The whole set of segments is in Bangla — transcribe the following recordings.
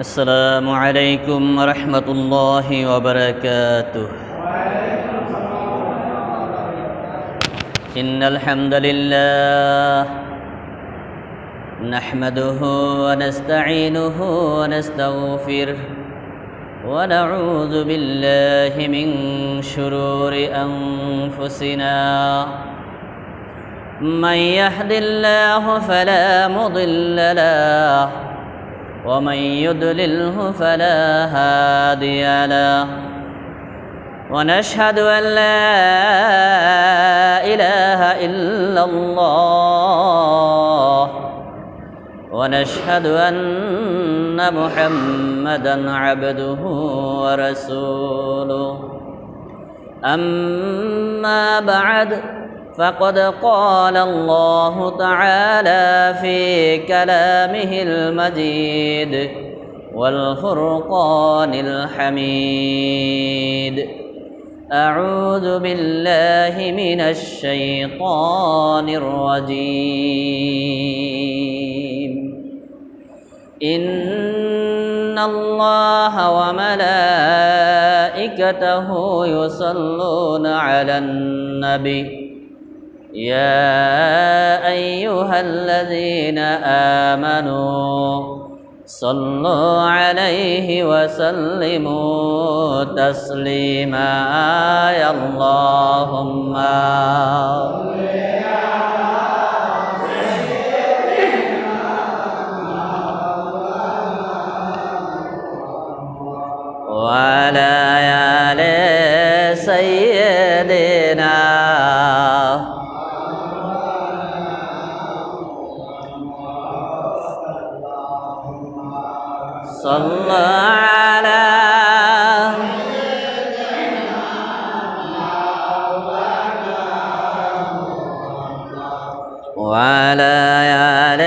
السلام عليكم ورحمة الله وبركاته. إن الحمد لله نحمده ونستعينه ونستغفره ونعوذ بالله من شرور أنفسنا. من يهد الله فلا مضل له ومن يضلله فلا هادي له. ونشهد أن لا إله إلا الله ونشهد أن محمدًا عبده ورسوله. أما بعد فقد قال الله تعالى في كلامه المجيد والفرقان الحميد. أعوذ بالله من الشيطان الرجيم. إن الله وملائكته يصلون على النبي يا أيها الذين آمنوا صلوا عليه وسلموا تسليما. يا اللهم وعلى آل سيدنا صلى على وعلى آل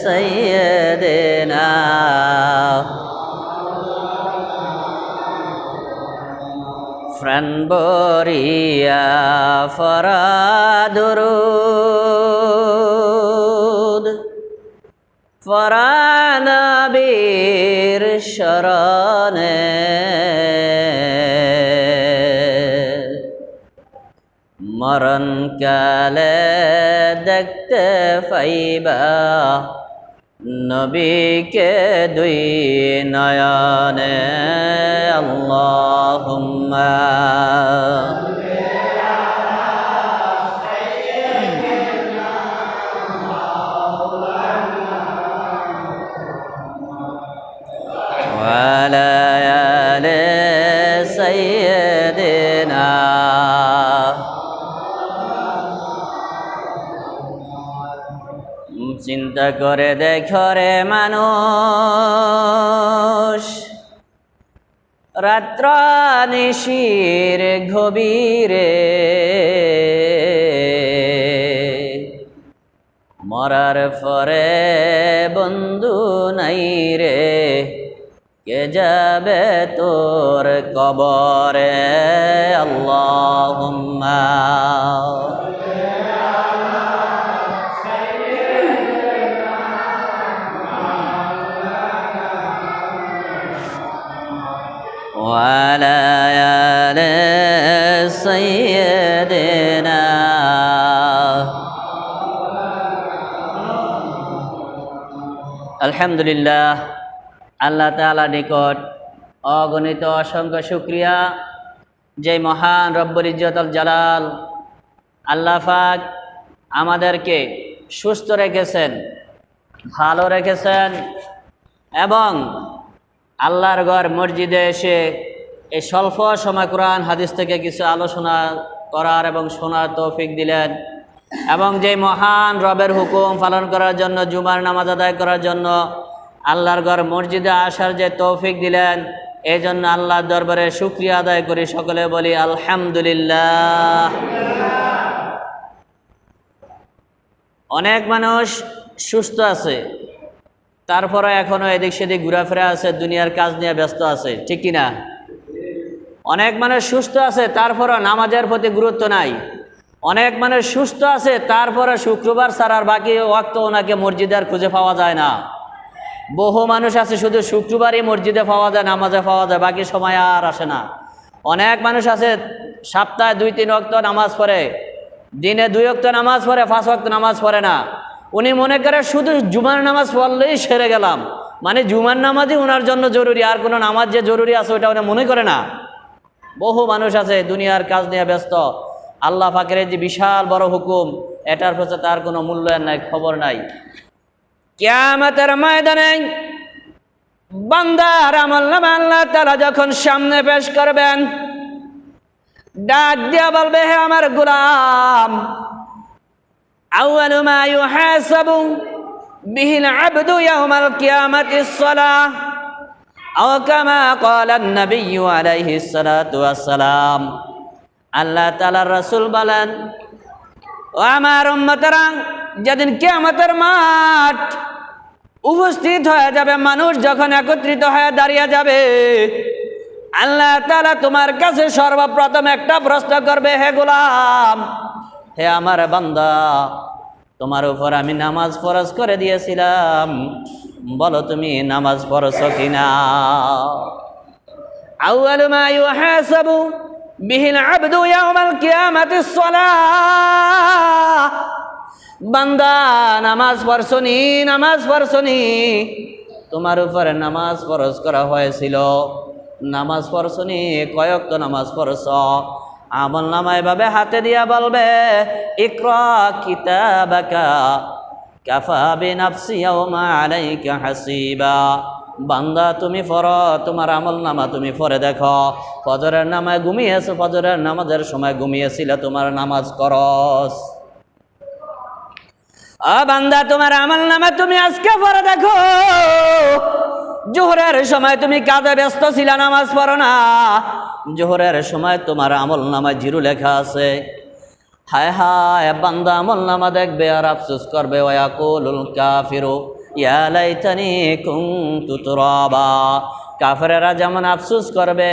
سيدنا فرنبوريا فرادرود ফরানবীর শরণে মরণকালে দেখতে পাইবা নবীকে দুই নয়নে। আল্লাহুম্মা وعلى آل سيدنا চিন্তা করে দেখো রে মানুষ, রাত্র নিশির গভীরে মরার পরে বন্ধু নাই রে, কে যাবে তোর কবরে। আল্লাহুম্মা ওয়ালা আলি সাইয়্যিদিনা। আলহামদুলিল্লাহ, আল্লাহ তাআলার নিকট অগণিত অসংখ্য শুকরিয়া, যে মহান রব্বুল ইজ্জতুল জালাল আল্লাহ পাক আমাদেরকে সুস্থ রেখেছেন, ভালো রেখেছেন এবং আল্লাহর ঘর মসজিদে এসে এই স্বল্প সময় কোরআন হাদিস থেকে কিছু আলোচনা করার এবং শোনার তৌফিক দিলেন, এবং যে মহান রবের হুকুম পালন করার জন্য, জুমার নামাজ আদায় করার জন্য আল্লাহর ঘর মসজিদে আসার যে তৌফিক দিলেন, এই জন্য আল্লাহর দরবারে শুকরিয়া আদায় করি। সকলে বলি আলহামদুলিল্লাহ। অনেক মানুষ সুস্থ আছে, তারপরে এখনো এদিক সেদিক ঘোরাফেরা আছে, দুনিয়ার কাজ নিয়ে ব্যস্ত আছে, ঠিক কিনা? অনেক মানুষ সুস্থ আছে, তারপরে নামাজের প্রতি গুরুত্ব নাই। অনেক মানুষ সুস্থ আছে, তারপরে শুক্রবার ছাড়ার বাকি ওয়াক্ত ওনাকে মসজিদে আর খুঁজে পাওয়া যায় না। বহু মানুষ আছে শুধু শুক্রবারই মসজিদে পাওয়া যায়, নামাজে পাওয়া যায়, বাকি সময় আর আসে না। অনেক মানুষ আছে সপ্তাহে 2-3 ওয়াক্ত নামাজ পড়ে, দিনে 2 ওয়াক্ত নামাজ পড়ে, 5 ওয়াক্ত নামাজ পড়ে না। উনি মনে করে শুধু জুমার নামাজ পড়লেই সেরে গেলাম, মানে জুমার নামাজই ওনার জন্য জরুরি, আর কোনো নামাজ যে জরুরি আছে ওটা উনি মনে করে না। বহু মানুষ আছে দুনিয়ার কাজ নিয়ে ব্যস্ত, আল্লাহ পাকের যে বিশাল বড় হুকুম এটার প্রতি তার কোনো মূল্যায়ন নাই, খবর নাই। কিয়ামতের ময়দানে বান্দার আমলনামা আল্লাহ তাআলা যখন সামনে পেশ করবেন, ডাক দিয়া বলবে, হে আমার গোলাম, আউয়ালু মা ইউহাসাবু বিহিল আবদু ইয়াউমাল কিয়ামাতিস সালাহ আও কামা ক্বালা আন-নাবিয়্যু আলাইহিস সালাতু ওয়াস সালাম। আল্লাহ তাআলার রাসূল বলেন, ও আমার উম্মতেরা, যেদিন কিয়ামতের মাঠ উপস্থিত হয়ে যাবে, মানুষ যখন একত্রিত হয়ে দাঁড়িয়ে যাবে, আল্লাহ তাআলা তোমার কাছে সর্বপ্রথম একটা প্রশ্ন করবে, হে গোলাম, হে আমার বান্দা, তোমার উপর আমি নামাজ ফরজ করে দিয়েছিলাম, বলো তুমি নামাজ পড়ছো কিনা। আউয়ালু মা ইউহাসাবু বিহিল আবদু ইয়াউমাল কিয়ামাতিস সালাহ। বান্দা নামাজ পড়ছনি, নামাজ পড়ছনি, তোমার উপরে নামাজ ফরজ করা হয়েছিল, নামাজ পড়ছনি, কয় ওয়াক্ত নামাজ পড়ছ। আমল নামা এভাবে হাতে দিয়া বলবে, ইকরা কিতাবাকা কাফা বিনাফসি ইয়াউমা আলাইকা হাসিবা। বান্দা তুমি পড়ো, তোমার আমল নামা তুমি পড়ে দেখো, ফজরের নামায় ঘুমিয়েছো, ফজরের নামাজের সময় ঘুমিয়েছিলে, তোমার নামাজ করস। বান্দা তোমার আমল নামা তুমি আজকে পড়ে দেখো, জোহরের সময় তুমি কাজে ব্যস্ত ছিলা, নামাজ পড়ো না, জোহরের সময় তোমার আমল নামায় জিরো লেখা আছে। হায় হায়, বান্দা আমল নামা দেখবে আর আফসোস করবে, ওয়াকুলুল কাফিরু ইয়া লাইতানি কুনতু তুরাবা। কাফেরেরা যেমন আফসোস করবে,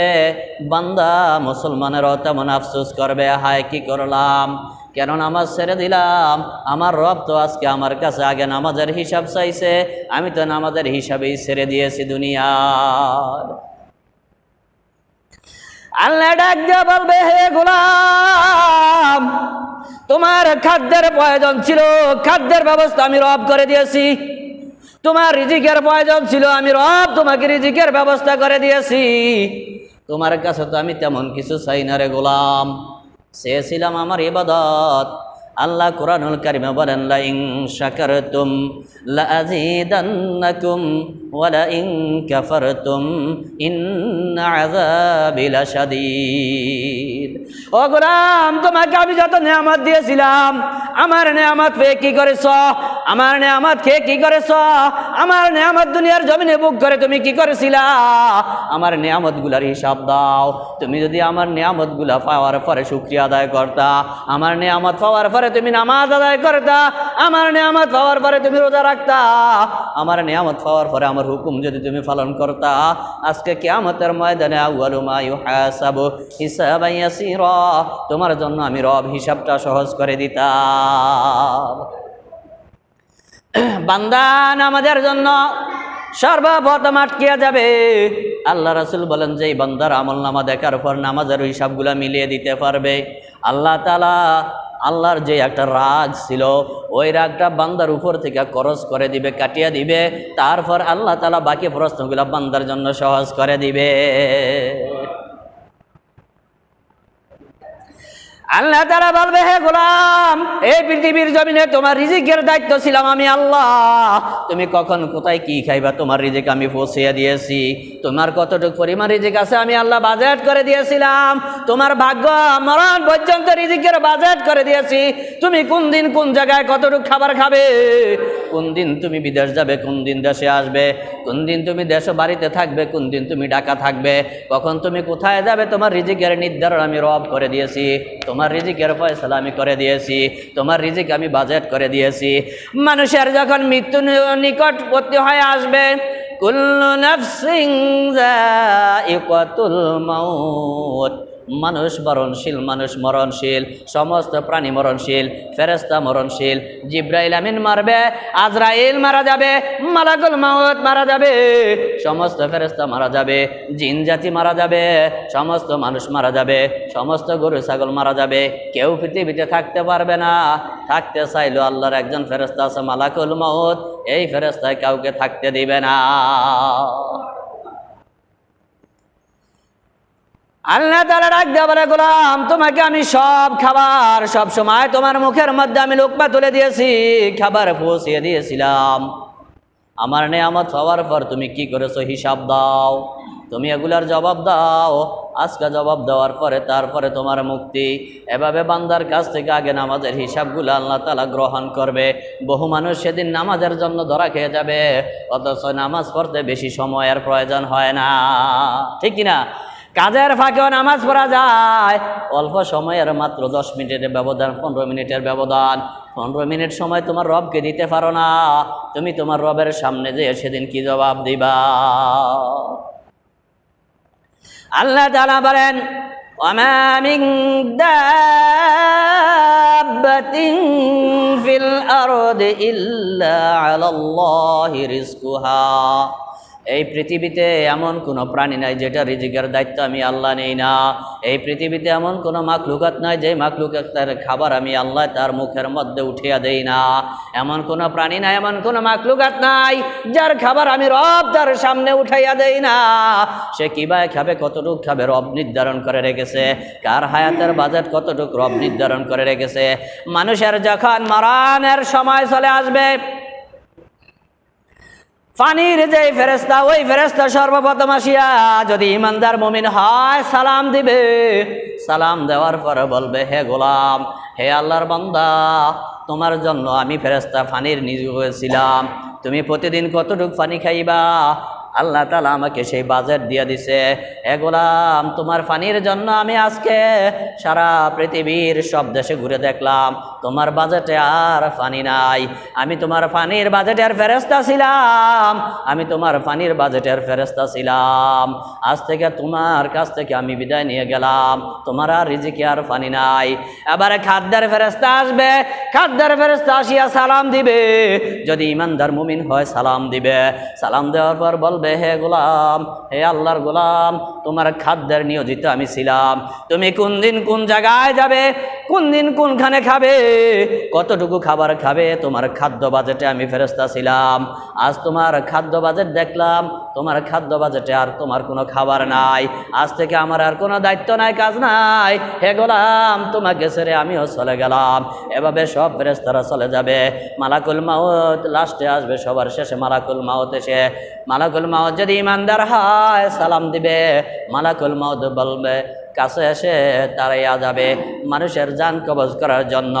বান্দা মুসলমানেরাও তেমন আফসোস করবে, হায় কি করলাম, কেন নামাজ ছেড়ে দিলাম, আমার রব তো আজকে আমার কাছে আগে নামাজের হিসাব চাইছে, আমি তো নামাজের হিসাবেই ছেড়ে দিয়েছি দুনিয়ার। আল্লাহ ডাক দিয়া বলবে, হে গোলাম, তোমার খাদ্যের প্রয়োজন ছিল, খাদ্যের ব্যবস্থা আমি রব করে দিয়েছি। তোমার রিজিকের প্রয়োজন ছিল, আমি রব তোমাকে রিজিকের ব্যবস্থা করে দিয়েছি। তোমার কাছে তো আমি তেমন কিছু চাই না রে গোলাম, চেয়েছিলাম আমার ইবাদত। আল্লাহ কুরআনুল কারীমে বলেন, লা ইন শাকারতুম লা আযীদান্নাকুম ওয়া লা ইন কাফারতুম ইন্না আযাবি লাশাদীদ। ও গোলাম, তোমাকে আমি যত নিয়ামত দিয়েছিলাম, আমার নিয়ামত পেয়ে কি করেছ, আমার নিয়ামত খেয়ে কি করেছ, আমার নিয়ামত দুনিয়ার জমিনে বুক করে তুমি কি করেছিলা, আমার নিয়ামতগুলার হিসাব দাও। তুমি যদি আমার নিয়ামতগুলা পাওয়ার পরে শুকরিয়া আদায় করতা, আমার নিয়ামত পাওয়ার পরে তুমি নামাজ আদায় করতা, আমার নিয়ামত পাওয়ার পরে তুমি রোজা রাখতা, আমার নিয়ামত পাওয়ার পরে আমার হুকুম যদি তুমি পালন করতা, আজকে কিয়ামতের ময়দানে আউয়ালু মা ইউহাসাবু হিসাবান ইয়াসীরা, তোমার জন্য আমি রব হিসাবটা সহজ করে দিতাম। বান্দা নামাজের জন্য সর্বপ্রথম আটকিয়া যাবে। আল্লাহ রাসূল বলেন যে এই বান্দার আমল নামা দেখার পর নামাজের হিসাবগুলা মিলিয়ে দিতে পারবে, আল্লাহ তাআলা আল্লাহর যে একটা রাগ ছিল ওই রাগটা বান্দার উপর থেকে খরচ করে দিবে, কাটিয়ে দিবে। তারপর আল্লাহ তাআলা বাকি প্রশ্নগুলা বান্দার জন্য সহজ করে দিবে। আল্লাহ তাআলা বলবে, হে গোলাম, এই পৃথিবীর জমিনে তোমার রিজিকের দায়িত্ব ছিলাম আমি আল্লাহ। তুমি কখন কোথায় কি খাইবা তোমার রিজিক আমি পৌঁছিয়ে দিয়েছি। তোমার কতটুকু পরিমাণ রিজিক আছে আমি আল্লাহ বাজেট করে দিয়েছিলাম। তোমার ভাগ্য মরণ পর্যন্ত রিজিকের বাজেট করে দিয়েছি। তুমি কোন দিন কোন জায়গায় কতটুকু খাবার খাবে, কোন দিন তুমি বিদেশ যাবে, কোন দিন দেশে আসবে, কোন দিন তুমি দেশ বাড়িতে থাকবে, কোন দিন তুমি ঢাকা থাকবে, কখন তুমি কোথায় যাবে, তোমার রিজিকের নির্ধারণ আমি রব করে দিয়েছি। তোমার রিজিকের ফয়সালা আমি করে দিয়েছি, তোমার রিজিক আমি বাজেট করে দিয়েছি। মানুষের যখন মৃত্যু নিকটবর্তী হয়ে আসবে, কুল্লু নাফসিন যায়িকাতুল মাউত, মানুষ মরণশীল, মানুষ মরণশীল, সমস্ত প্রাণী মরণশীল, ফেরেশতা মরণশীল। জিব্রাইল আমিন মারবে, আজরাইল মারা যাবে, মালাকুল মাউত মারা যাবে, সমস্ত ফেরেশতা মারা যাবে, জিন জাতি মারা যাবে, সমস্ত মানুষ মারা যাবে, সমস্ত গরু ছাগল মারা যাবে। কেউ পৃথিবীতে থাকতে পারবে না। থাকতে চাইলো আল্লাহর একজন ফেরেশতা আছে মালাকুল মাউত, এই ফেরেশতায় কাউকে থাকতে দিবে না। আল্লাহ তাআলা ডাক দিয়ে বলে, গোলাম তোমাকে আমি সব খাবার সব সময় তোমার মুখের মধ্যে আমি লোকমা তুলে দিয়েছি, খাবার পৌঁছিয়ে দিয়েছিলাম। আমার নেয়ামত হওয়ার পর তুমি কি করেছো হিসাব দাও, তুমি এগুলার জবাব দাও। আজকে জবাব দেওয়ার পরে তারপরে তোমার মুক্তি। এভাবে বান্দার কাছ থেকে আগে নামাজের হিসাবগুলো আল্লাহ তাআলা গ্রহণ করবে। বহু মানুষ সেদিন নামাজের জন্য ধরা খেয়ে যাবে, অথচ নামাজ পড়তে বেশি সময়ের প্রয়োজন হয় না, ঠিক কিনা? কাজের ফাঁকেও নামাজ পড়া যায়। অল্প সময়ের মাত্র 10 মিনিটের ব্যবধান, 15 মিনিটের ব্যবধান, 15 মিনিট সময় তোমার রবকে দিতে পারো না, তুমি তোমার রবের সামনে যে সেদিন কি জবাব দিবা? আল্লাহ তাআলা বলেন, ওয়ামা মিন দাব্বাতিন ফিল আরদি ইল্লা আলাল্লাহি রিজকুহা। এই পৃথিবীতে এমন কোনো প্রাণী নাই যেটা রিজিকের দায়িত্ব আমি আল্লাহ নেই না। এই পৃথিবীতে এমন কোনো মাখলুকাত নাই যে মাখলুকাতের খাবার আমি আল্লাহ তার মুখের মধ্যে উঠিয়া দেই না। এমন কোনো প্রাণী নাই, এমন কোনো মাখলুকাত নাই যার খাবার আমি রব তার সামনে উঠাইয়া দেই না। সে কিভাবে খাবে, কতটুক খাবে, রব নির্ধারণ করে রেখেছে। কার হায়াতের বাজেট কতটুক রব নির্ধারণ করে রেখেছে। মানুষের যখন মরণের সময় চলে আসবে, পানির যে ফেরেশতা, ওই ফেরেশতা সর্বপ্রথম আসিয়া যদি ইমানদার মুমিন হয় সালাম দিবে। সালাম দেওয়ার পরে বলবে, হে গোলাম, হে আল্লাহর বান্দা, তোমার জন্য আমি ফেরেশতা পানির নিযুক্ত হয়েছিলাম। তুমি প্রতিদিন কতটুকু পানি খাইবা? আল্লাহ তাআলা আমাকে সেই বাজেট দিয়ে দিছে। হে গোলাম, তোমার পানির জন্য আমি আজকে সারা পৃথিবীর সব দেশে ঘুরে দেখলাম, তোমার বাজেটে আর পানি নাই। আমি তোমার পানির বাজেটের ফেরেশতা ছিলাম, আমি তোমার পানির বাজেটের ফেরেশতা ছিলাম। আজ থেকে তোমার কাছ থেকে আমি বিদায় নিয়ে গেলাম, তোমার আর রিজিকে আর পানি নাই। এবারে খাদ্যের ফেরেশতা আসবে, খাদ্যের ফেরেশতা আসিয়া সালাম দিবে। যদি ইমানদার মুমিন হয় সালাম দিবে। সালাম দেওয়ার পর বলবে, হে গোলাম, হে আল্লাহর গোলাম, তোমার খাদ্যের নিয়োজিত আমি ছিলাম। তুমি কোন দিন কোন জায়গায় যাবে, কোন দিন কোনখানে খাবে, কতটুকু খাবার খাবে, তোমার খাদ্য বাজেটে আমি ফেরেশতা ছিলাম। আজ তোমার খাদ্য বাজেট দেখলাম, তোমার খাদ্য বাজেটে আর তোমার কোনো খাবার নাই। আজ থেকে আমার আর কোনো দায়িত্ব নাই, কাজ নাই। হে গোলাম, তোমাকে ছেড়ে আমিও চলে গেলাম। এভাবে সব ফেরেশতারা চলে যাবে। মালাকুল মাউত লাস্টে আসবে, সবার শেষে মালাকুল মাউত এসে, মালাকুল মাউত যদি ইমানদার হয় সালাম দিবে। মালাকুল মাউত বলবে, কাছে এসে তাড়াইয়া যাবে মানুষের জান কবজ করার জন্য।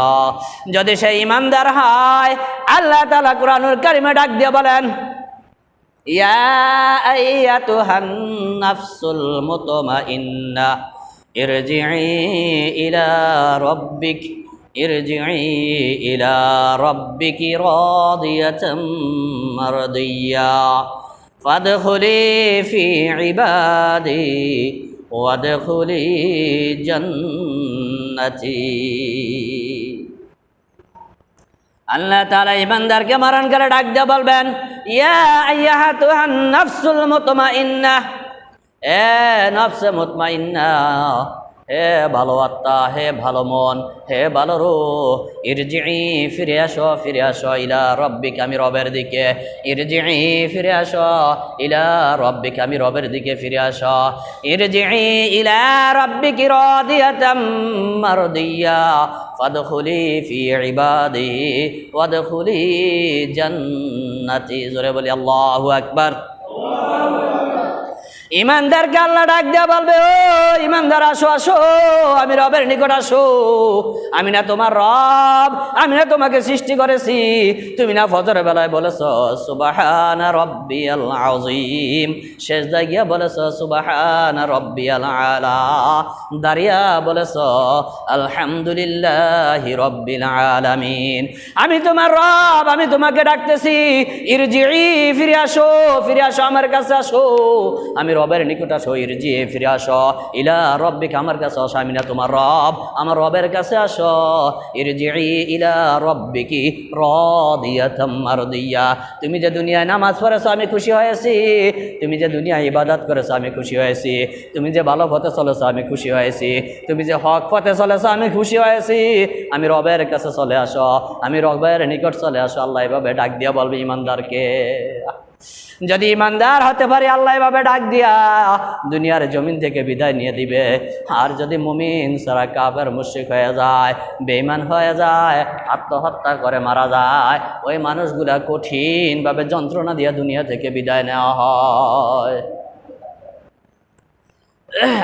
যদি সে ইমানদার হয়, আল্লাহ তাআলা কুরআনুল কারীমে ডাক দিয়ে বলেন, ইয়া আইয়াতুহান নাফসুল মুতমাইন্না ইরজিই ইলা রাব্বিক ইরজিই ইলা রাব্বিকি রাদিয়াতাম মারদিয়া ফাদখুলি ফি ইবাদি ওয়াদখুলি জান্নাতি। আল্লাহ তাআলা ইমানদারকে মরণ করে ডাক দিয়ে বলবেন, ইয়া আইয়াতুহান নাফসুল মুতমাইন্না, এ নফসে মুতমাইন্না, হে ভালো আত্মা, হে ভালো মন, হে ভালো রূহ, ইরজিই ফিরে আসো, ফিরে আসো ইলা রব্বিক, আমি রবের দিকে। ইরজিই ফিরে আসো ইলা রব্বিক, আমি রবের দিকে ফিরে আসো। ইরজিই ইলা রব্বিকি রাদিয়াতাম মারদিয়া ফাদখুলি ফি ইবাদি ওয়াদখুলি জান্নাতি। জোরে বলি আল্লাহু আকবার। ইমানদারকে আল্লাহ ডাক দিয়া বলবে, ও ইমানদার, আসো আসো, আমি রবের নিকট আসো। আমি না তোমার রব, আমি না তোমাকে সৃষ্টি করেছি? তুমি না ফজর বেলায় বলেছ সুবহানা রাব্বিয়াল আযীম, সেজদায় গিয়া বলেছ সুবহানা রাব্বিয়াল আলা, দাঁড়িয়া বলেছ আলহামদুলিল্লাহি রাব্বিল আলামিন। আমি তোমার রব, আমি তোমাকে ডাকতেছি, ইরজিই ফিরে আসো, ফিরে আসো আমার কাছে আসো। আমি রবের নিকট আসো, ইরজি ফিরে আসো, ইলা রব্বিকা আমার কাছে আসো, আমি না তোমার রব, আমার রবের কাছে আসো, ইরজি ইলা রব্বিকি রাদিয়াতাম মারদিয়া। তুমি যে দুনিয়ায় নামাজ পড়েছো আমি খুশি হয়েছি, তুমি যে দুনিয়ায় ইবাদত করেছো আমি খুশি হয়েছি, তুমি যে ভালো পথে চলেছো আমি খুশি হয়েছি, তুমি যে হক পথে চলেছো আমি খুশি হয়েছি, আমি রবের কাছে চলে আসো, আমি রবের নিকট চলে আসো। আল্লাহ এভাবে ডাক দিয়া বলবে ইমানদারকে। যদি ইমানদার হতে পারি আল্লাহ এভাবে ডাক দিয়া দুনিয়ার জমিন থেকে বিদায় নিয়ে দিবে। আর যদি মুমিন সারা কাফের মুশরিক হয়ে যায়, বেঈমান হয়ে যায়, আত্মহত্যা করে মারা যায়, ওই মানুষগুলা কঠিনভাবে যন্ত্রণা দিয়ে দুনিয়া থেকে বিদায় নেওয়া হয়।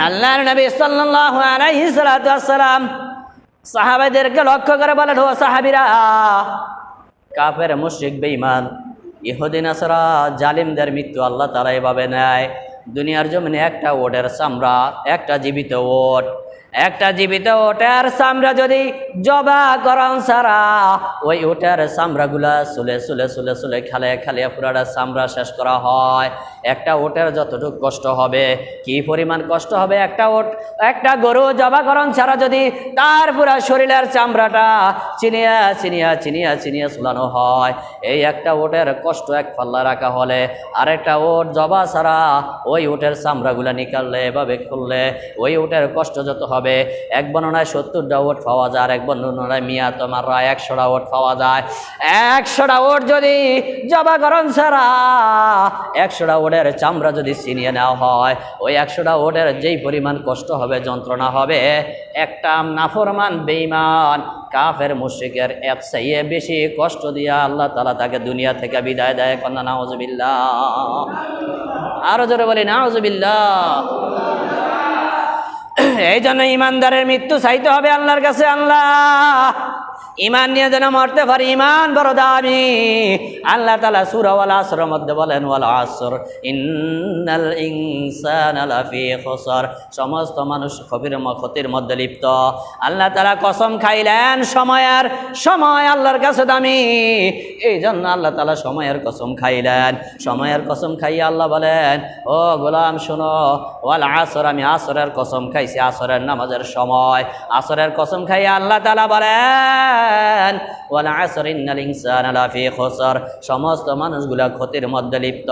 আল্লাহর নবী সাল্লাল্লাহু আলাইহি সাল্লাম সাহাবাদেরকে লক্ষ্য করে বলেন, ও সাহাবীরা, কাফের মুশরিক বেঈমান ইহুদি নাসারা জালিমদের মৃত্যু আল্লাহ তাআলা এভাবে নেয়। দুনিয়ার জমিনে একটা ওটের চামড়া, একটা জীবিত ওট, একটা জীবিত ওটের চামড়া যদি জবাকরণ ছাড়া ওই ওটের চামড়াগুলা চুলে চুলে চুলে চুলে খালে খালে পুরাটা চামড়া শেষ করা হয়, একটা ওটের যতটুকু কষ্ট হবে, কি পরিমাণ কষ্ট হবে, একটা গরু জবাকরণ ছাড়া যদি তার পুরা শরীরের চামড়াটা চিনিয়া চিনিয়া চিনিয়া চিনিয়া চুলানো হয়, এই একটা ওটের কষ্ট এক পাল্লা রাখা হলে আরেকটা ওট জবা ছাড়া ওই ওটের চামড়াগুলা নিকাললে এভাবে খুললে ওই ওটের কষ্ট যত হবে। এক বর্ণনায় 70টা ওট পাওয়া যায়, আর এক বর্ণনায় তোমার 100টা ওট পাওয়া যায়। 100টা ওট যদি জবাকরণ ছাড়া 100টা ওটের চামড়া যদি ছিনিয়ে নেওয়া হয়, ওই 100টা ওটের যেই পরিমাণ কষ্ট হবে, যন্ত্রণা হবে, একটা নাফরমান বেঈমান কাফের মুশরিকের এর চেয়ে বেশি কষ্ট দিয়া আল্লাহ তাআলা তাকে দুনিয়া থেকে বিদায় দেয়। কন্যা নাউজুবিল্লাহ, আরো জোরে বলি নাউজুবিল্লাহ। এই জন্য ইমানদারের মৃত্যু চাইতে হবে আল্লাহর কাছে। আল্লাহ ইমান নিয়ে যেন মরতে পারি, ইমান বড় দামি। আল্লাহ তাআলা সূরা ওয়াল আসরের মধ্যে বলেন, ওয়াল আসর ইন্নাল ইনসানা লাফি খুসর, সমস্ত মানুষ ক্ষতির মধ্যে লিপ্ত। আল্লাহ তাআলা কসম খাইলেন, সময় আল্লাহর কাছে দামি, এই জন্য আল্লাহ তাআলা সময়ের কসম খাইলেন। সময়ের কসম খাইয়ে আল্লাহ বলেন, ও গোলাম শোনো, ওয়াল আসর, আমি আসরের কসম খাইছি, আসরের নামাজের সময়, আসরের কসম খাইয়ে আল্লাহ তাআলা বলেন, ওয়াল আসর ইন্নাল ইনসানা লাফি খুসর, সমস্ত মানুষগুলা ক্ষতির মধ্যে লিপ্ত,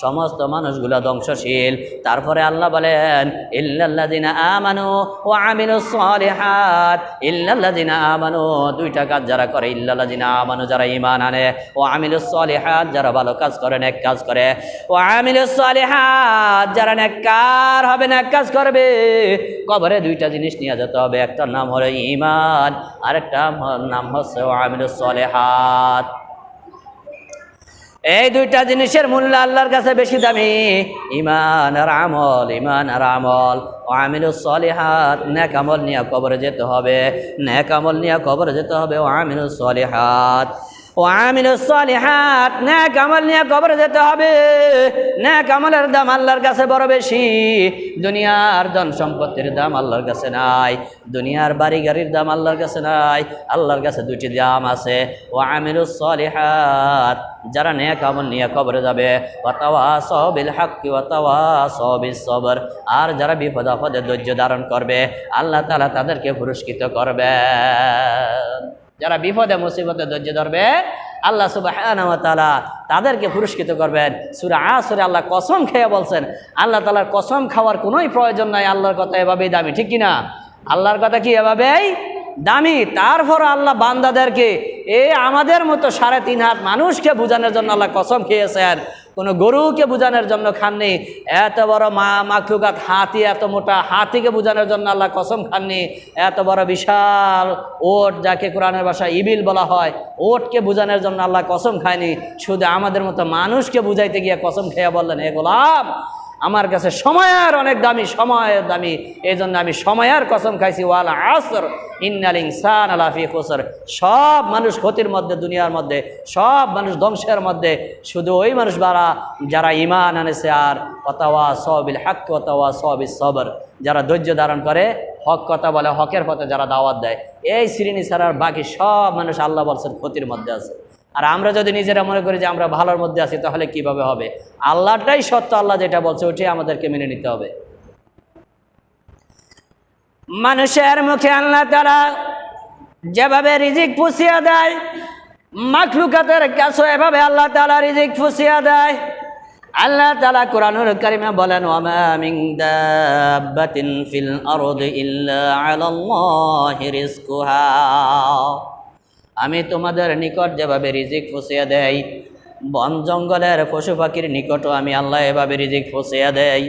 সমস্ত মানুষগুলা ধ্বংসশীল। তারপরে আল্লাহ বলেন, ইল্লাল্লাযিনা আমানু ওয়া আমিলুস সালিহাত, ইল্লাল্লাযিনা আমানু, দুইটা কাজ যারা করে, ইল্লাল্লাযিনা আমানু যারা ঈমান আনে, ওয়া আমিলুস সালিহাত যারা ভালো কাজ করে, নেক কাজ করে, ওয়া আমিলুস সালিহাত যারা নেককার হবে, নেক কাজ করবে। কবরে দুইটা জিনিস নিয়ে যেতে হবে, একটা নাম হলো ঈমান, আরেকটা নাম হচ্ছে ওয়া আমিলুস সালিহাত। এই দুইটা জিনিসের মূল্য আল্লাহর কাছে বেশি দামি, ঈমান আর আমল, ঈমান আর আমল। ওয়া আমিলুস সালিহাত, নেক আমল নিয়ে কবরে যেতে হবে, নেক আমল নিয়ে কবরে যেতে হবে। ওয়া আমিলুস সালিহাত, ওয়া আমিলুস সালিহাত, নেক আমল নিয়ে কবরে যেতে হবে। নেক আমলের দাম আল্লাহর কাছে বড় বেশি। দুনিয়ার ধন সম্পত্তির দাম আল্লাহর কাছে নাই, দুনিয়ার বাড়ি গাড়ির দাম আল্লাহর কাছে নাই। আল্লাহর কাছে দুইটি দাম আছে, ওয়া আমিলুস সালিহাত, যারা নেক আমল নিয়ে কবরে যাবে, ওয়া তাওয়াসাউ বিল হাক্কি ওয়া তাওয়াসাউ বিস সবর, আর যারা বিপদ আপদে ধৈর্য ধারণ করবে আল্লাহ তাআলা তাদেরকে পুরস্কৃত করবেন। যারা বিপদে মুসিবতে ধৈর্য ধরবে আল্লাহ সুবহানাহু ওয়া তাআলা তাদেরকে পুরস্কৃত করবেন। সূরা আসরে আল্লাহ কসম খেয়ে বলছেন, আল্লাহ তাআলার কসম খাওয়ার কোনোই প্রয়োজন নাই, আল্লাহর কথা এভাবেই দামি, ঠিক কিনা? আল্লাহর কথা কি এভাবেই দামি। তারপর আল্লাহ বান্দাদেরকে আমাদের মতো 3.5 হাত মানুষকে বোঝানোর জন্য আল্লাহ কসম খেয়েছেন, কোনো গরুকে বোঝানোর জন্য খাননি। এত বড় মাখলুকাত হাতি, এত মোটা হাতিকে বোঝানোর জন্য আল্লাহ কসম খাননি। এত বড় বিশাল ওট, যাকে কোরআনের ভাষায় ইবিল বলা হয়, ওটকে বোঝানোর জন্য আল্লাহ কসম খায়নি। শুধু আমাদের মতো মানুষকে বুঝাইতে গিয়ে কসম খেয়ে বললেন, হে গোলাম, আমার কাছে সময়ের অনেক দামি, সময়ের দামি, এই জন্য আমি সময়ের কসম খাইছি। ওয়াল আসর ইন্নাল ইনসানা লাফি খুসর, সব মানুষ ক্ষতির মধ্যে, দুনিয়ার মধ্যে সব মানুষ ধ্বংসের মধ্যে, শুধু ওই মানুষ যারা ঈমান আনেছে আর ওয়াতাওয়াসাউ বিল হাক্কি ওয়াতাওয়াসাউ বিস সবর, যারা ধৈর্য ধারণ করে, হক কথা বলে, হকের পথে যারা দাওয়াত দেয়, এই শ্রেণী ছাড়ার বাকি সব মানুষ আল্লাহ বলছেন ক্ষতির মধ্যে আছে। আর আমরা যদি নিজেরা মনে করি যে আমরা ভালোর মধ্যে আছি তাহলে কিভাবে হবে? আল্লাহটাই সত্য, আল্লাহ যেটা বলছে ওইটাই আমাদেরকে মেনে নিতে হবে। মানুষের মুখে আল্লাহ তাআলা যেভাবে রিজিক পুষিয়ে দেয়, মাখলুকাতের কাছে এভাবে আল্লাহ তাআলা রিজিক পুষিয়ে দেয়। আল্লাহ তাআলা কোরআনুল কারীমে বলেন, ওয়ামা মিন দাব্বাতিন ফিল আরদি ইল্লা আলাল্লাহি রিজকুহা। আমি তোমাদের নিকট যেভাবে রিজিক পৌঁছিয়ে দেই, বন জঙ্গলের পশু পাখির নিকটও আমি আল্লাহ এভাবে রিজিক পৌঁছিয়ে দেই।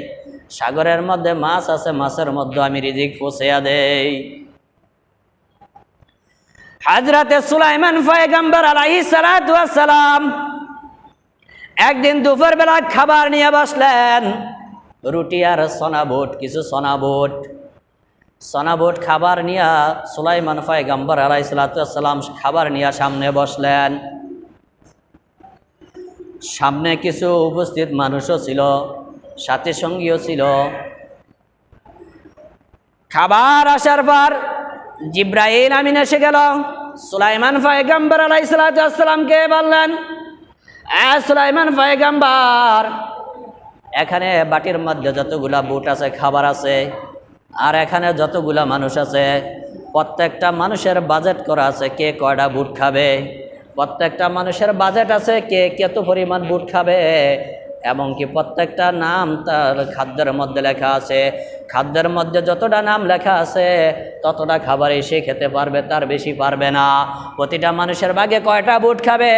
সাগরের মধ্যে মাছ আছে, মাছের মধ্যে আমি রিজিক পৌঁছিয়ে দেই। হযরতে সুলাইমান পয়গম্বর আলাইহিস সালাতু ওয়াস সালাম একদিন দুপুরবেলা খাবার নিয়ে বসলেন, রুটি আর সোনাবুট, কিছু সোনাবুট খাবার নিয়ে সুলাইমান পয়গম্বর আলাইহিস সালাতু ওয়াস সালাম খাবার নিয়ে সামনে বসলেন। সামনে কিছু উপস্থিত মানুষও ছিল, সাথী সঙ্গীও ছিল। খাবার আসার পর জিব্রাইল আমিন এসে গেল, সুলাইমান পয়গম্বর আলাইহিস সালাতু ওয়াস সালামকে বললেন, সুলাইমান পয়গম্বর, এখানে বাটির মধ্যে যতগুলা বুট আছে, খাবার আছে, আর এখানে যতগুলা মানুষ আছে, প্রত্যেকটা মানুষের বাজেট করা আছে কে কয়টা বুট খাবে। প্রত্যেকটা মানুষের বাজেট আছে কে কত পরিমাণ বুট খাবে, এমনকি প্রত্যেকটা নাম তার খাদ্যের মধ্যে লেখা আছে। খাদ্যের মধ্যে যতটা নাম লেখা আছে ততটা খাবারই সে খেতে পারবে, তার বেশি পারবে না। প্রতিটা মানুষের ভাগে কয়টা বুট খাবে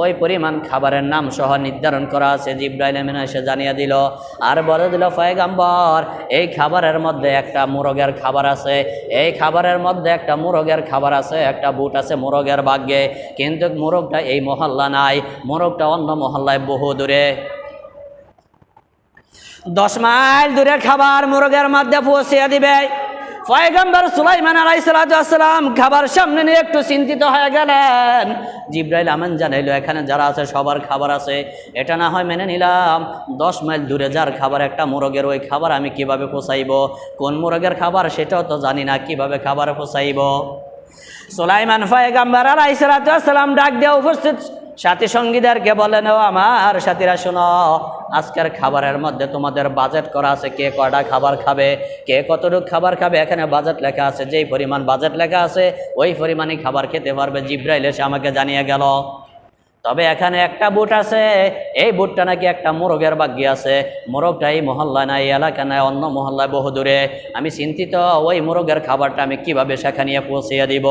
ওই পরিমাণ খাবারের নাম সহ নির্ধারণ করা আছে। জিব্রাইল আমিন এসে জানিয়ে দিল আর বলে দিল, পয়গম্বর, এই খাবারের মধ্যে একটা মোরগের খাবার আছে, এই খাবারের মধ্যে একটা মোরগের খাবার আছে, একটা বুট আছে মোরগের ভাগ্যে, কিন্তু মোরগটা এই মহল্লা নাই, মোরগটা অন্য মহল্লায় বহু দূরে, 10 মাইল দূরে খাবার মোরগের মধ্যে পৌঁছিয়ে দিবে। পয়গম্বর সুলাইমান আলাইহিস সালাতু ওয়াস সালাম খাবার সামনে নিয়ে একটু চিন্তিত হয়ে গেলেন। জিব্রাইল আমিন জানাইলো, এখানে যারা আছে সবার খাবার আছে, এটা না হয় মেনে নিলাম, 10 মাইল দূরে যার খাবার একটা মোরগের, ওই খাবার আমি কিভাবে পৌঁছাইব? কোন মোরগের খাবার সেটাও তো জানি না, কিভাবে খাবার পৌঁছাইব? সুলাইমান পয়গম্বর আলাইহিস সালাতু ওয়াস সালাম ডাক দিয়ে উপস্থিত সাথী সঙ্গীদেরকে বলেন, ও আমার সাথীরা শোনো, আজকের খাবারের মধ্যে তোমাদের বাজেট করা আছে, কে কয়টা খাবার খাবে, কে কতটুকু খাবার খাবে, এখানে বাজেট লেখা আছে, যেই পরিমাণ বাজেট লেখা আছে ওই পরিমাণই খাবার খেতে পারবে। জিব্রাইল এসে আমাকে জানিয়ে গেল, তবে এখানে একটা বুট আছে, এই বুটটা নাকি একটা মোরগের ভাগ্যে আছে, মোরগটা এই মহল্লায় নাই, এই এলাকা নাই, অন্য মহল্লায় বহু দূরে। আমি চিন্তিত, ওই মোরগের খাবারটা আমি কিভাবে সেখানে পৌঁছিয়ে দিব?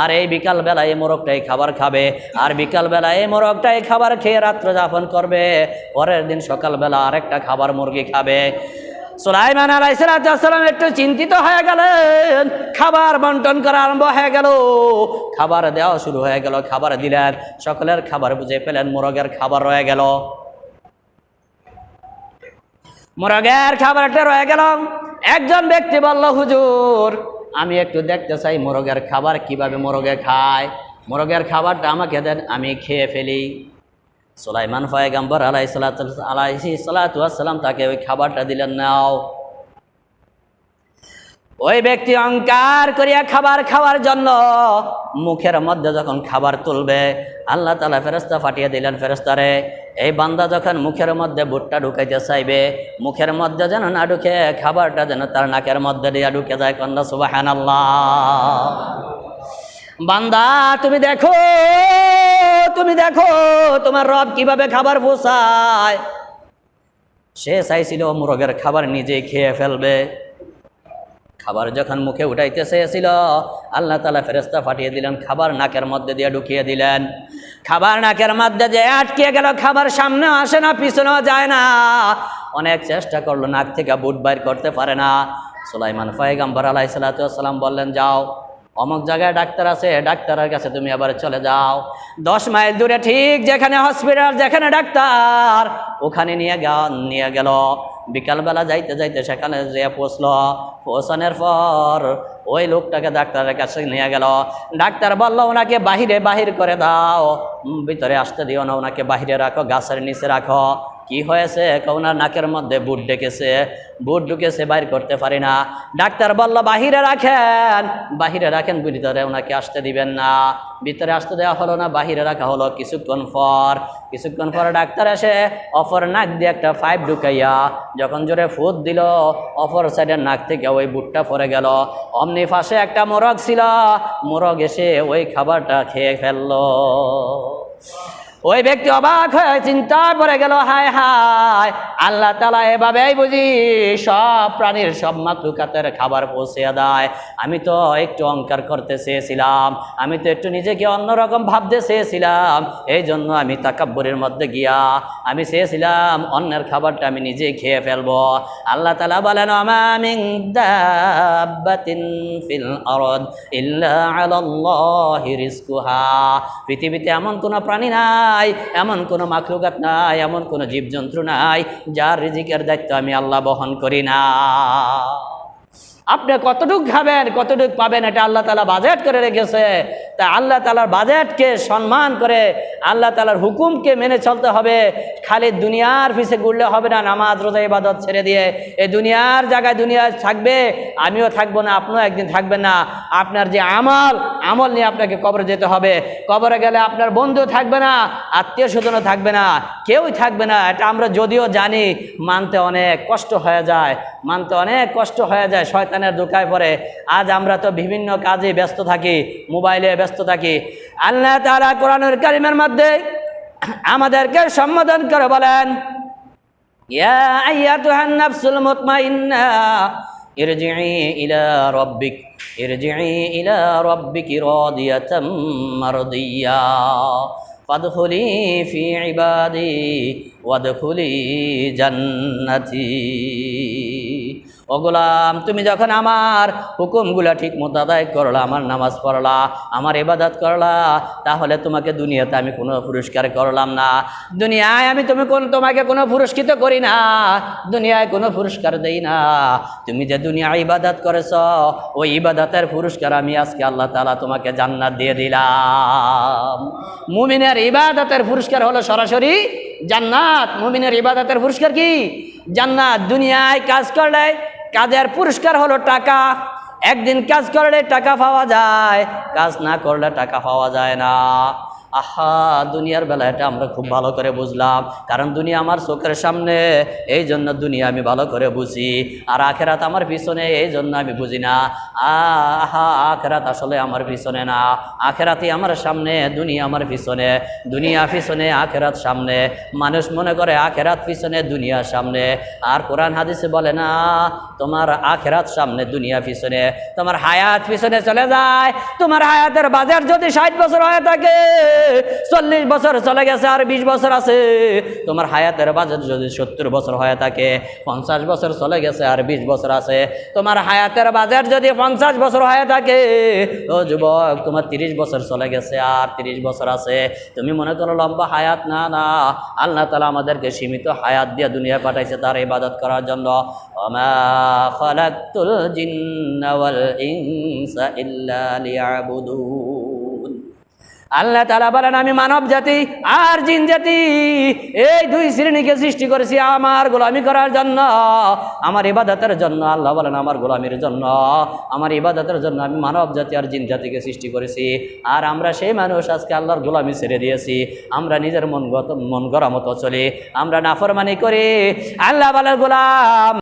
আর এই বিকালবেলায় এই মোরগটাই খাবার খাবে, আর বিকালবেলায় এই মোরগটাই খাবার খেয়ে রাত্র যাপন করবে, পরের দিন সকালবেলা আরেকটা খাবার মুরগি খাবে। সুলাইমান আলাইহিস সালাতু ওয়াস সালাম একটু চিন্তিত হয়ে গেলেন। খাবার বন্টন করা আরম্ভ হয়ে গেল, খাবার দেওয়া শুরু হয়ে গেল, খাবার দিলেন, সকলের খাবার বুঝে পেলেন, মোরগের খাবার রয়ে গেল, মোরগের খাবারটা রয়ে গেল। একজন ব্যক্তি বলল, হুজুর, আমি একটু দেখতে চাই মোরগের খাবার কিভাবে মোরগে খায়, মোরগের খাবারটা আমাকে দেন, আমি খেয়ে ফেলি। সুলাইমান পয়গম্বর আলাইহিস সালাতু ওয়াস সালাম তাকে ওই খাবারটা দিলেন, নাও। ওই ব্যক্তি অহংকার করিয়া খাবার খাওয়ার জন্য মুখের মধ্যে যখন খাবার তুলবে, আল্লাহ তাআলা ফেরেশতা পাঠিয়ে দিলেন, ফেরেশতারে, এই বান্দা যখন মুখের মধ্যে বুটটা ঢুকাইতে চাইবে, মুখের মধ্যে যেন না ঢুকে, খাবারটা যেন তার নাকের মধ্যে দিয়ে ঢুকে যায়। কন্যা সুবহানাল্লাহ। বান্দা, তুমি দেখো তোমার রব কিভাবে খাবার পৌঁছায়। সে চাইছিল মোরগের খাবার নিজেই খেয়ে ফেলবে। খাবার যখন মুখে উঠাইতে চেয়েছিল, আল্লাহ তাআলা ফেরেশতা পাঠিয়ে দিলেন, খাবার নাকের মধ্যে দিয়ে ঢুকিয়ে দিলেন। খাবার নাকের মধ্যে যে আটকে গেল, খাবার সামনেও আসে না, পিছনেও যায় না। অনেক চেষ্টা করলো, নাক থেকে বুট বাইর করতে পারে না। সুলাইমান পয়গম্বর আলাইহিস সালাতু ওয়াস সালাম বললেন, যাও, অমুক জায়গায় ডাক্তার আছে, ডাক্তারের কাছে তুমি আবার চলে যাও। 10 মাইল দূরে ঠিক যেখানে হসপিটাল, যেখানে ডাক্তার, ওখানে নিয়ে গেল। বিকালবেলা যাইতে যাইতে সেখানে যেয়ে পৌঁছানোর পর ওই লোকটাকে ডাক্তারের কাছে নিয়ে গেল। ডাক্তার বলল, ওনাকে বাহির করে দাও, ভিতরে আসতে দিও না, ওনাকে বাহিরে রাখো, গাছের নিচে রাখো। কি হয়েছে? ওনার নাকের মধ্যে বুট ঢুকেছে, বুট ঢুকেছে, বাইর করতে পারি না। ডাক্তার বলল বাহিরে রাখেন, বাহিরে রাখেন, ভিতরে ওনাকে আসতে দিবেন না। ভিতরে আসতে দেওয়া হলো না, বাহিরে রাখা হলো। কিছুক্ষণ পর ডাক্তার এসে অপর নাক দিয়ে একটা পাইপ ঢুকাইয়া যখন জোরে ফুট দিল, অপর সাইডের নাক থেকে ওই বুটটা পড়ে গেল। অমনি পাশে একটা মোরগ ছিল, মোরগ এসে ওই খাবারটা খেয়ে ফেললো। ওই ব্যক্তি অবাক হয়ে চিন্তায় পড়ে গেল, হায় হায়, আল্লাহ তাআলা এভাবেই বুঝি সব প্রাণীর, সব মাখলুকাতের খাবার পৌঁছে দেয়। আমি তো একটু অহংকার করতে চেয়েছিলাম, আমি তো একটু নিজেকে অন্যরকম ভাবতে চেয়েছিলাম, এই জন্য আমি তাকাব্বুরের মধ্যে গিয়া আমি চেয়েছিলাম অন্যের খাবারটা আমি নিজেই খেয়ে ফেলবো। আল্লাহ তাআলা বলেন, ওমা মিন দাব্বাতিন ফিল আরদ ইল্লা আলাল্লাহি রিজকুহা। পৃথিবীতে এমন কোনো প্রাণী নাই, এমন কোনো মাখলুকাত নাই, এমন কোনো জীবজন্তু নাই যার রিজিকের দায়িত্ব আমি আল্লাহ বহন করি না। আপনি কতটুক খাবেন, কতটুক পাবেন, এটা আল্লাহ তাআলা বাজেট করে রেখেছে। তা আল্লাহ তাআলার বাজেটকে সম্মান করে আল্লাহ তাআলার হুকুমকে মেনে চলতে হবে। খালি দুনিয়ার পিছে ঘুরলে হবে না, নামাজ রোজা ইবাদত ছেড়ে দিয়ে এই দুনিয়ার জায়গায় দুনিয়া থাকবে, আমিও থাকবো না, আপনিও একদিন থাকবেন না। আপনার যে আমল নিয়ে আপনাকে কবরে যেতে হবে। কবরে গেলে আপনার বন্ধু থাকবে না, আত্মীয় স্বজনও থাকবে না, কেউই থাকবে না। এটা আমরা যদিও জানি, মানতে অনেক কষ্ট হয়ে যায়, শয়তানের ধোঁকায় পড়ে। আজ আমরা তো বিভিন্ন কাজে ব্যস্ত থাকি, মোবাইলে ব্যস্ত থাকি। আল্লাহ তাআলা কোরআনুল কারীমের মধ্যে আমাদেরকে সম্বোধন করে বলেন, ইয়া আইয়াতুহান নাফসুল মুতমাইন্না ইরজিই ইলা রাব্বিকি রাদিয়াতাম মারদিয়া ফাদখুলি ফি ইবাদি ওয়াদখুলি জান্নাতি। ও গোলাম, তুমি যখন আমার হুকুমগুলা ঠিক মতো আদায় করলা, আমার নামাজ পড়লা, আমার ইবাদত করলা, তাহলে তোমাকে দুনিয়াতে আমি কোনো পুরস্কার করলাম না। দুনিয়ায় আমি তোমাকে কোনো পুরস্কৃত করি না, দুনিয়ায় কোনো পুরস্কার দেই না। তুমি যে দুনিয়ায় ইবাদত করেছ, ওই ইবাদতের পুরস্কার আমি আজকে আল্লাহ তাআলা তোমাকে জান্নাত দিয়ে দিলাম। মুমিনের ইবাদতের পুরস্কার হলো সরাসরি জান্নাত। মুমিনের ইবাদতের পুরস্কার কি? জান্নাত। দুনিয়ায় কাজ করলে কাজের পুরস্কার হলো টাকা। একদিন কাজ করলে টাকা পাওয়া যায়, কাজ না করলে টাকা পাওয়া যায় না। আহা, দুনিয়ার বেলা এটা আমরা খুব ভালো করে বুঝলাম, কারণ দুনিয়া আমার চোখের সামনে, এই জন্য দুনিয়া আমি ভালো করে বুঝি। আর আখেরাত আমার পিছনে, এই জন্য আমি বুঝি না। আহা, আখেরাত আসলে আমার পিছনে না, আখেরাতই আমার সামনে, দুনিয়া আমার পিছনে। দুনিয়া পিছনে, আখেরাত সামনে। মানুষ মনে করে আখেরাত পিছনে, দুনিয়া সামনে। আর কোরআন হাদিসে বলে না, তোমার আখেরাত সামনে, দুনিয়া পিছনে। তোমার হায়াত পিছনে চলে যায়। তোমার হায়াতের বাজার যদি 60 বছর হয়ে থাকে, 40 বছর চলে গেছে, আর 20 বছর আছে। তোমার হায়াতের বাজেট যদি 70 বছর হয়ে থাকে, 50 বছর চলে গেছে, আর 20 বছর আছে। তোমার হায়াতের বাজেট যদি 50 বছর হয়ে থাকে, ও যুবক, তোমার 30 বছর চলে গেছে, আর 30 বছর আছে। তুমি মনে করো লম্বা হায়াত, না না, আল্লাহ তাআলা আমাদেরকে সীমিত হায়াত দিয়ে দুনিয়া পাঠাইছে তার ইবাদত করার জন্য। ওমা খালাকতুল জিন্না ওয়াল ইনসা ইল্লা লিয়াবুদুন। আল্লাহ তাআলা বলেন, আমি মানব জাতি আর জিন জাতি, এই দুই শ্রেণীকে সৃষ্টি করেছি আমার গোলামি করার জন্য, আমার ইবাদতের জন্য। আল্লাহ বলেন, আমার গোলামির জন্য, আমার ইবাদতের জন্য আমি মানব জাতি আর জিন জাতিকে সৃষ্টি করেছি। আর আমরা সেই মানুষ আজকে আল্লাহর গোলামি ছেড়ে দিয়েছি। আমরা নিজের মন গড়া মতো চলি, আমরা নাফরমানি করি। আল্লাহ বলেন, গোলাম